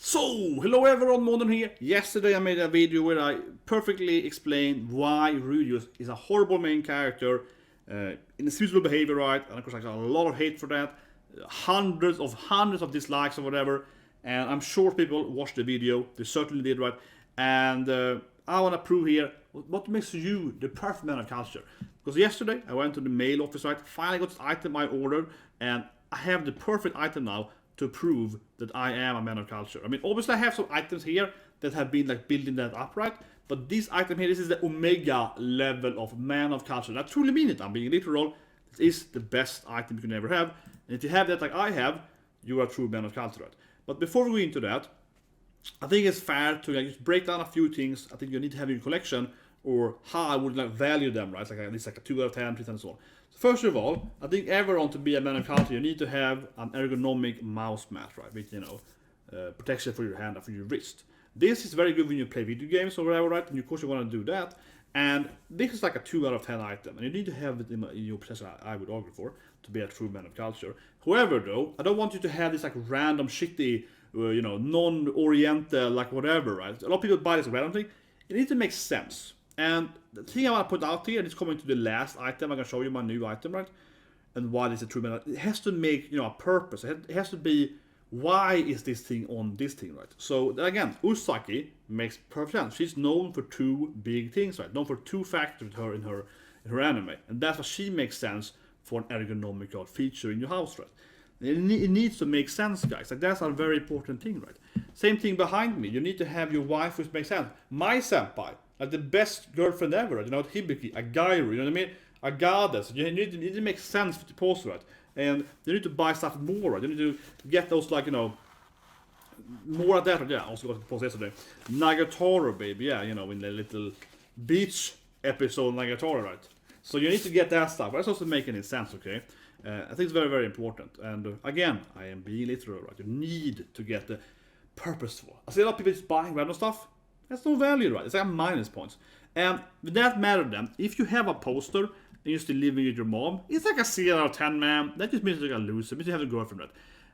So, hello everyone, Myrmonden here. Yesterday I made a video where I perfectly explained why Rudeus is a horrible main character, inexcusable behavior, right? And of course I got a lot of hate for that, hundreds of dislikes or whatever. And I'm sure people watched the video, they certainly did, right? And I want to prove here what makes you the perfect man of culture. Because yesterday I went to the mail office, right? Finally got this item I ordered, and I have the perfect item now to prove that I am a man of culture. I mean, obviously I have some items here that have been like building that up, right? But this item here, this is the Omega level of man of culture. And I truly mean it, I'm being literal. This is the best item you can ever have. And if you have that like I have, you are a true man of culture, right? But before we go into that, I think it's fair to just break down a few things I think you need to have in your collection, or how I would like value them, right? Like at least like a 2 out of 10, 3 and so on. So first of all, I think everyone to be a man of culture, you need to have an ergonomic mouse mat, right? With, you know, protection for your hand and for your wrist. This is very good when you play video games or whatever, right? And of course you want to do that. And this is like a 2 out of 10 item, and you need to have it in your possession, I would argue for, to be a true man of culture. However, though, I don't want you to have this like random shitty, you know, non-oriental, like whatever, right? A lot of people buy this random thing. It needs to make sense. And the thing I want to put out here, and it's coming to the last item, I'm going to show you my new item, right? And why this is a true man. It has to make, you know, a purpose. It has to be, why is this thing on this thing, right? So again, Usagi makes perfect sense. She's known for 2 big things, right? Known for 2 factors with her in her anime. And that's why she makes sense for an ergonomical feature in your house, right? It needs to make sense, guys. Like, that's a very important thing, right? Same thing behind me. You need to have your wife which makes sense. My senpai, like the best girlfriend ever, you know, Hibiki, a Gairu, you know what I mean? A goddess. You need to make sense for the post, right? And you need to buy stuff more, right? You need to get those, like, you know, more of that. Yeah, I also got the post yesterday. Nagatoro, baby, yeah, you know, in the little beach episode Nagatoro, right? So you need to get that stuff. That's also making any sense, okay? I think it's very, very important. And again, I am being literal, right? You need to get the purposeful. I see a lot of people just buying random stuff. That's no value, right? It's like minus points. And with that matter then, if you have a poster and you're still living with your mom, it's like a 0 out of 10, man. That just means you're a loser. It means you have a girlfriend, right?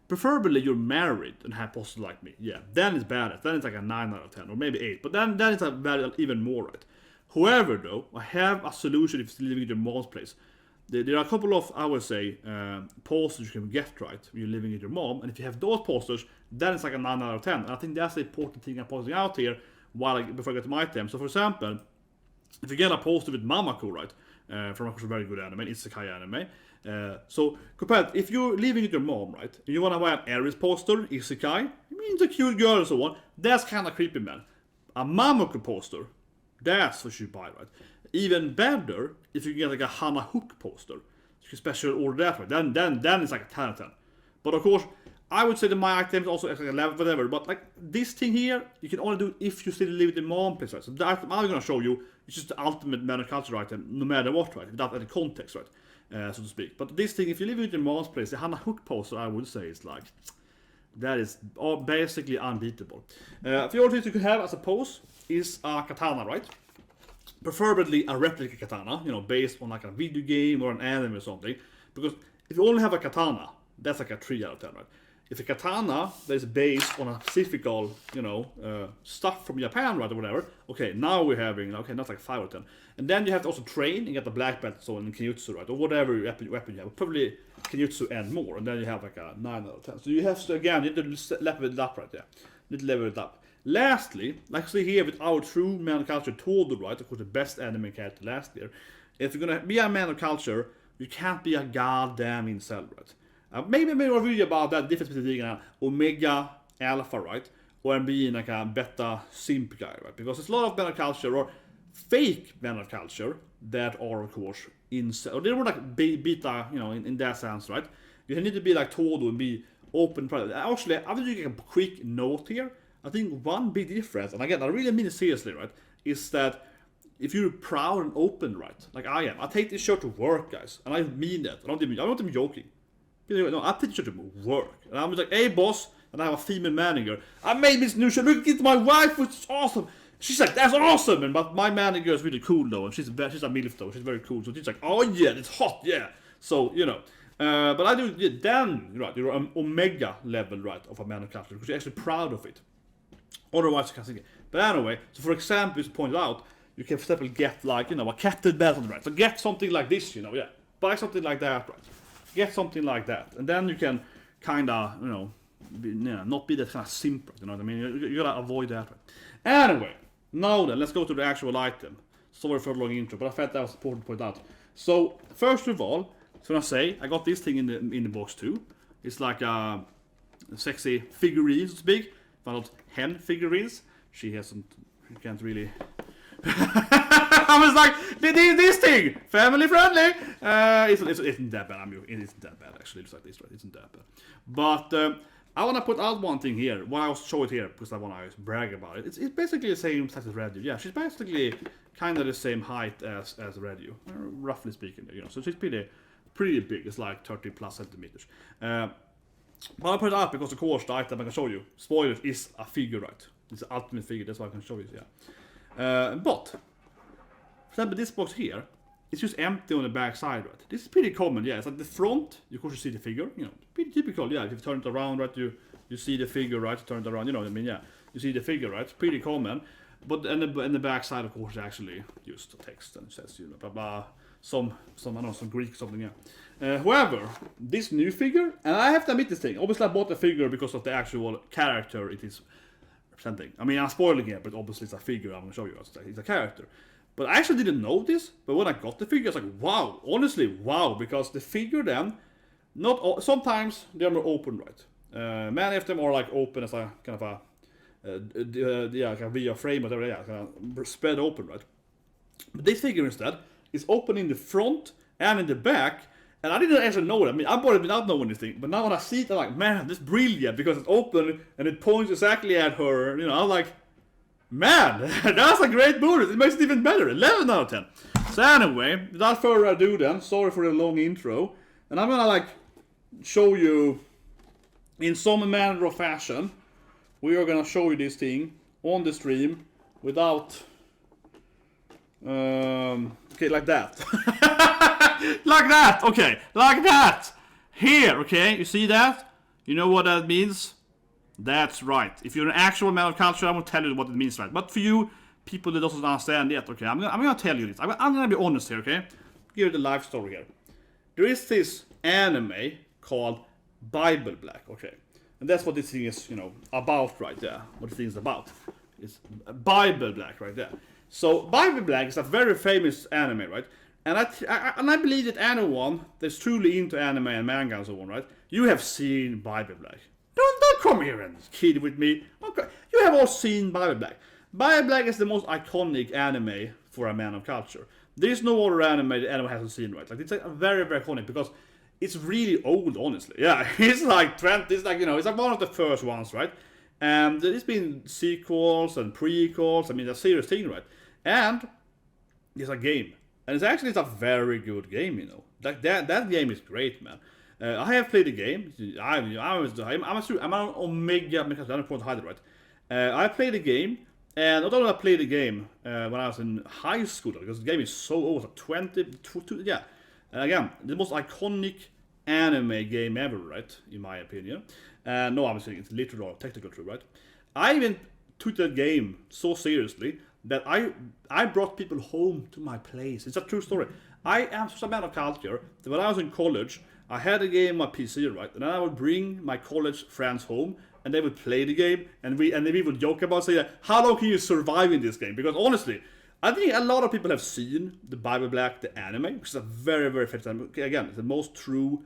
Preferably you're married and have posters like me. Yeah, then it's badass. Then it's like a 9 out of 10, or maybe 8. But then it's a value even more, right? However, though, I have a solution if you're still living with your mom's place. There are a couple of, I would say, posters you can get, right, when you're living with your mom. And if you have those posters, then it's like a 9 out of 10. And I think that's the important thing I'm posting out here before I get to my item. So, for example, if you get a poster with Mamako, right, from a very good anime, Isekai anime. So, compared, if you're living with your mom, right, and you want to buy an Aries poster, Isekai, I mean, it's a cute girl and so on, that's kind of creepy, man. A Mamako poster, that's what you buy, right? Even better if you get like a Hana Hook poster. You can special order that, right? Then it's like a 10 out of 10. But of course, I would say that my items also like 11, whatever. But like this thing here, you can only do it if you still live in the mom place, right? So the item I'm gonna show you is just the ultimate man of culture item, no matter what, right? Without any context, right? So to speak. But this thing, if you live in the mom's place, the Hana Hook poster, I would say is like, that is basically unbeatable. A few other things you can have as a pose is a katana, right? Preferably a replica katana, you know, based on like a video game or an anime or something. Because if you only have a katana, that's like a 3 out of 10, right? If a katana that is based on a specific, you know, stuff from Japan, right, or whatever, okay, now we're having, okay, that's like 5 out of 10. And then you have to also train and get the black belt, so in Kenjutsu, right, or whatever weapon you have, probably Kenjutsu and more, and then you have like a 9 out of 10. So you have to, again, you need to level it up, right there. You need to level it up. Lastly, like see here with our true man of culture, Todo, right, of course the best anime character last year. If you're gonna be a man of culture, you can't be a goddamn incel, right? Maybe a video about that difference between Omega Alpha, right, or being like a beta simp guy, right? Because there's a lot of men of culture or fake men of culture that are, of course, incel. Or they were like beta, you know, in that sense, right? You need to be like Todo and be open. Actually, I will give a quick note here. I think one big difference, and again, I really mean it seriously, right, is that if you're proud and open, right, like I am, I take this shirt to work, guys, and I mean that. I'm not even joking. No, I take this shirt to work, and I'm like, hey, boss, and I have a female manager. I made this new shirt. Look at my wife, which is awesome. She's like, that's awesome, but my manager is really cool though, and she's a milf though. She's very cool, so she's like, oh yeah, it's hot, yeah. So you know. But I do, yeah, then, right, you're an Omega level, right, of a man of culture, because you're actually proud of it. Otherwise, you can't see it. But anyway, so for example, as pointed out, you can, for example, get like, you know, a captain belt on the right. So get something like this, you know, yeah. Buy something like that, right? Get something like that. And then you can kind of, you know, not be that kind of simp, you know what I mean? You gotta avoid that, right? Anyway, now then, let's go to the actual item. Sorry for the long intro, but I felt that was important to point out. So, first of all, so I say, I got this thing in the box too. It's like a sexy figurine, so to speak. But not hen figurines. She can't really... I was like, this thing, family friendly. It isn't that bad. I mean, it isn't that bad actually. It's like this, right? It isn't that bad. But I want to put out one thing here. Why I'll show it here because I want to brag about it. It's basically the same size as Redu. Yeah, she's basically kind of the same height as Redu, roughly speaking. You know, so she's pretty big. It's like 30 plus centimeters. But I put it up because of course the item I can show you, spoilers, is a figure, right? It's an ultimate figure. That's why I can show you. Yeah. But for example, this box here, it's just empty on the back side, right? This is pretty common, yeah. It's like the front, of course you see the figure, you know, pretty typical, yeah. If you turn it around, right, you see the figure, right? You turn it around, you know what I mean, yeah. You see the figure, right? It's pretty common. But in the back side, of course, actually just text and says, you know, blah blah, some I don't know, some Greek something, yeah. However, this new figure, and I have to admit this thing. Obviously, I bought the figure because of the actual character it is representing. I mean, I'm spoiling it, but obviously it's a figure. I'm gonna show you. It's a character. But I actually didn't know this. But when I got the figure, I was like, wow, honestly, wow, because the figure then, not all, sometimes they're more open, right? Many of them are like open as a kind of a kind of via frame, whatever, yeah, kind of spread open, right? But this figure instead is open in the front and in the back, and I didn't actually know it. I mean, I bought it without knowing anything, but now when I see it, I'm like, man, this is brilliant because it's open and it points exactly at her. You know, I'm like, man, that's a great bonus. It makes it even better. 11 out of 10. So anyway, without further ado, then, sorry for the long intro, and I'm gonna like show you in some manner of fashion. We are gonna show you this thing on the stream without. Okay, like that. Like that, okay, like that. Here, okay, you see that? You know what that means? That's right. If you're an actual man of culture, I won't tell you what it means, right? But for you, people that doesn't understand yet, okay, I'm gonna tell you this. I'm gonna be honest here, okay? Give you the life story here. There is this anime called Bible Black, okay? And that's what this thing is, you know, about right there. What the thing is about. It's Bible Black right there. So Bible Black is a very famous anime, right? And I believe that anyone that's truly into anime and manga and so on, right? You have seen Bible Black. Don't come here and kid with me. Okay, you have all seen Bible Black. Bible Black is the most iconic anime for a man of culture. There is no other anime that anyone hasn't seen, right? Like it's like very, very iconic because it's really old, honestly. Yeah, it's like 20. It's like, you know, it's like one of the first ones, right? And there's been sequels and prequels. I mean, it's a serious thing, right? And it's a game. And it's a very good game, you know. Like that game is great, man. I have played the game. I'm an Omega. I don't want to hide it, right? I played the game, and not only I played the game when I was in high school, because the game is so old, like 22, yeah. And again, the most iconic anime game ever, right? In my opinion. No, I'm saying it's literal or technical true, right? I even took that game so seriously that I brought people home to my place. It's a true story. I am such a man of culture that when I was in college, I had a game on my PC, right? And then I would bring my college friends home, and they would play the game, and we would joke about saying, how long can you survive in this game? Because honestly, I think a lot of people have seen the Bible Black, the anime, which is a very, very famous anime. Again, it's the most true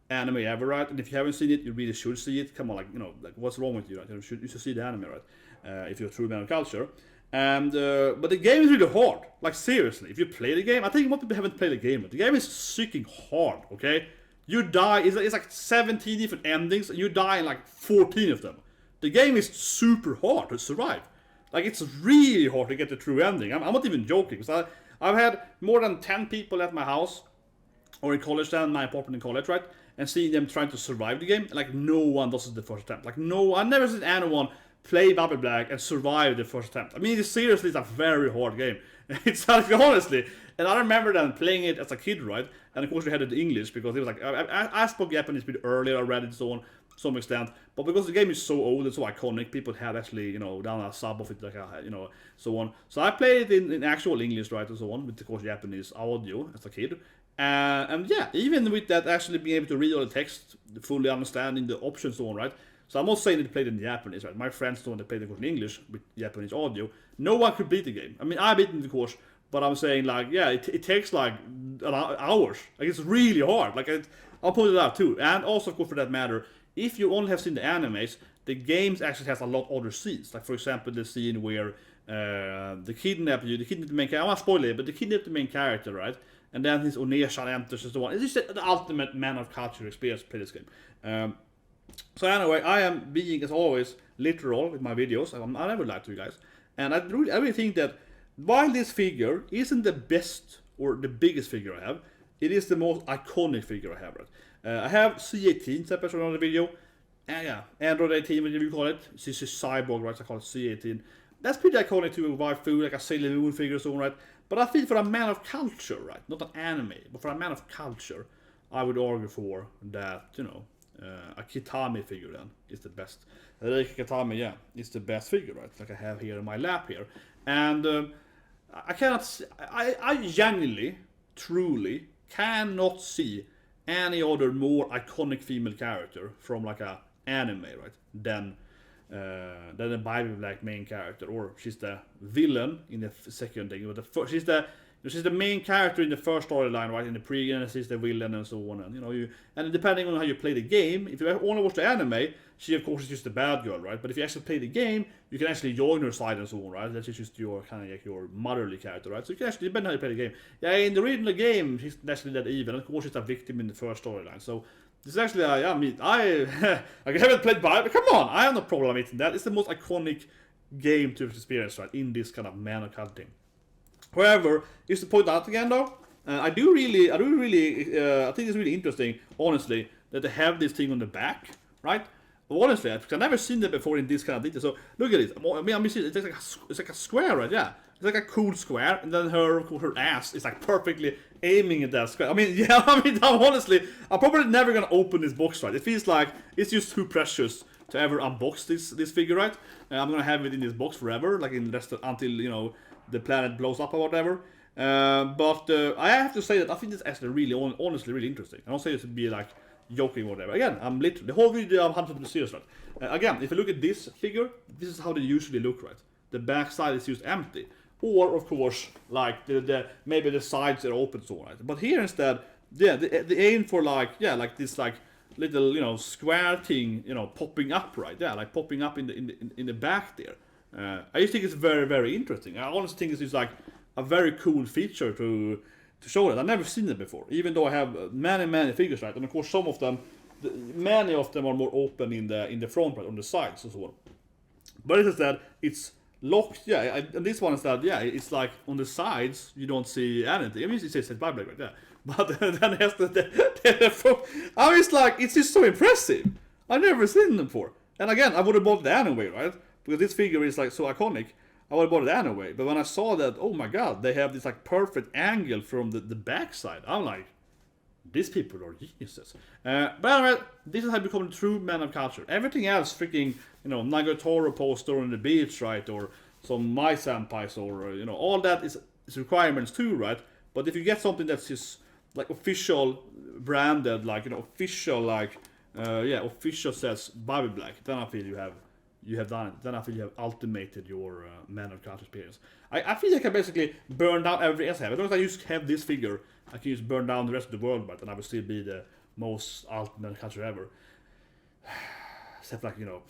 anime ever, right? And if you haven't seen it, you really should see it. Come on, like, you know, like what's wrong with you? Right? You should see the anime, right? If you're a true man of culture. And but the game is really hard. Like seriously, if you play the game, I think most people haven't played the game, but the game is freaking hard. Okay, you die. It's like 17 different endings, and you die in like 14 of them. The game is super hard to survive. Like it's really hard to get the true ending. I'm not even joking, because I've had more than 10 people at my house or in college, then my apartment in college, right? And seeing them trying to survive the game, like no one does it the first attempt. Like no, I've never seen anyone play Bible Black and survive the first attempt. I mean, it's a very hard game. It's like, honestly, and I remember then playing it as a kid, right? And of course we had it in English because it was like, I spoke Japanese pretty early, I read it and so on. some extent. But because the game is so old and so iconic, people have actually, you know, done a sub of it, like a, you know, so on. So I played it in actual English, right, and so on, with of course Japanese audio as a kid. And yeah, even with that, actually being able to read all the text, fully understanding the options, so on, right. So I'm not saying that they played in Japanese, right? My friends don't play the in English with Japanese audio. No one could beat the game. I mean, I beat it, of course, but I'm saying, like, yeah, it takes like hours. Like, it's really hard. Like, I'll put it out too. And also, of course, for that matter, if you only have seen the animes, the games actually has a lot of other scenes. Like, for example, the scene where they kidnap the main character. I won't spoil it, but they kidnap the main character, right? And then his Onesha enters and so on. It's just the ultimate man of culture experience to play this game. So anyway, I am being, as always, literal with my videos. I never lie to you guys. And I really think that while this figure isn't the best or the biggest figure I have, it is the most iconic figure I have. Right? I have C18, that person on the video. And yeah, Android 18, whatever you call it. This is Cyborg, right? So I call it C18. That's pretty iconic to a waifu, like a Sailor Moon figure or so, right? But I feel for a man of culture, right? Not an anime, but for a man of culture, I would argue for that, you know, a Kitami figure then is the best. Reika Kitami, yeah, is the best figure, right? Like I have here in my lap here. And I cannot, I genuinely, truly cannot see any other more iconic female character from like a anime, right? Than the Bible Black main character, or she's the villain in the second thing. But the first, she's the main character in the first storyline, right? In the pre, she's the villain and so on. And you know, and depending on how you play the game, if you only watch the anime, she of course is just the bad girl, right? But if you actually play the game, you can actually join her side and so on, right? That's just your kind of like your motherly character, right? So you can actually, depending on how you play the game. Yeah, in the original game, she's actually that evil. And of course, she's a victim in the first storyline. So this is actually, I mean, I haven't played Bible. Come on, I have no problem admitting that. It's the most iconic game to experience, right? In this kind of man of cult thing. However, just to point out again though, I think it's really interesting, honestly, that they have this thing on the back, right? Honestly, because I've never seen that before in this kind of detail. So look at this. I mean, it's like a square, right? Yeah, it's like a cool square, and then her ass is like perfectly aiming at that square. I mean, yeah, honestly, I'm probably never gonna open this box, right? It feels like it's just too precious to ever unbox this figure, right? I'm gonna have it in this box forever, like in the rest until, you know, the planet blows up or whatever. But I have to say that I think this is actually really, honestly, really interesting. I don't say it to be like joking or whatever. Again, I'm literally, the whole video I'm 100% serious, right? Again, if you look at this figure, this is how they usually look, right? The back side is just empty. Or, of course, like, maybe the sides are open, so on, right? But here instead, yeah, they aim for like, yeah, like this, like, little, you know, square thing, you know, popping up, right? Yeah, like popping up in the back there. I just think it's very, very interesting. I honestly think this is like a very cool feature to show that. I've never seen it before, even though I have many figures, right? And of course, some of them, many of them are more open in the front, right, on the sides and so on. But it is that it's locked, yeah. And this one is that, yeah, it's like on the sides you don't see anything. I mean, it says Bible right there, but then it has the front. I mean, it's like, it's just so impressive. I've never seen them before. And again, I would have bought it anyway, right? Because this figure is like so iconic, I would have bought it anyway. But when I saw that, oh my god, they have this like perfect angle from the backside, I'm like, these people are geniuses. But anyway, this is how you become a true man of culture. Everything else, freaking, you know, Nagatoro poster on the beach, right? Or some My Senpais, or, you know, all that is requirements too, right? But if you get something that's just like official branded, like, you know, official, like, official says Bible Black, then I feel you have done it. Then I feel you have ultimated your man of culture experience. I feel like I basically burn down everything else I have. As long as I just have this figure, I can just burn down the rest of the world, but then I will still be the most ultimate culture ever. Except, like, you know,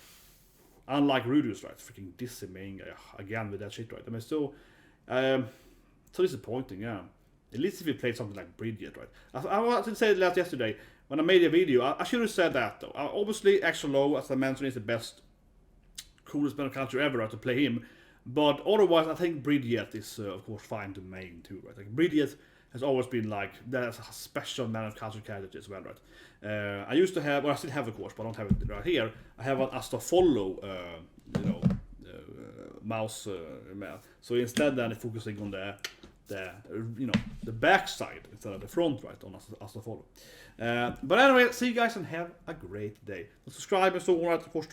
unlike Rudeus, right? Freaking dissing again with that shit, right? I mean, so disappointing, yeah. At least if you played something like Bridget, right? I wanted to say that yesterday when I made a video. I should have said that though. Obviously, Axel, as I mentioned, is the best, coolest man of culture ever, right, to play him. But otherwise, I think Bridget is, of course, fine to main too, right? Like, Bridget has always been like, that's a special man of culture character as well, right? I used to have, well, I still have, of course, but I don't have it right here. I have an Astafolo, mouse. So instead, then focusing on the the the backside instead of the front, right, on as a follow. But anyway, see you guys and have a great day. Subscribe and so on, right, of course.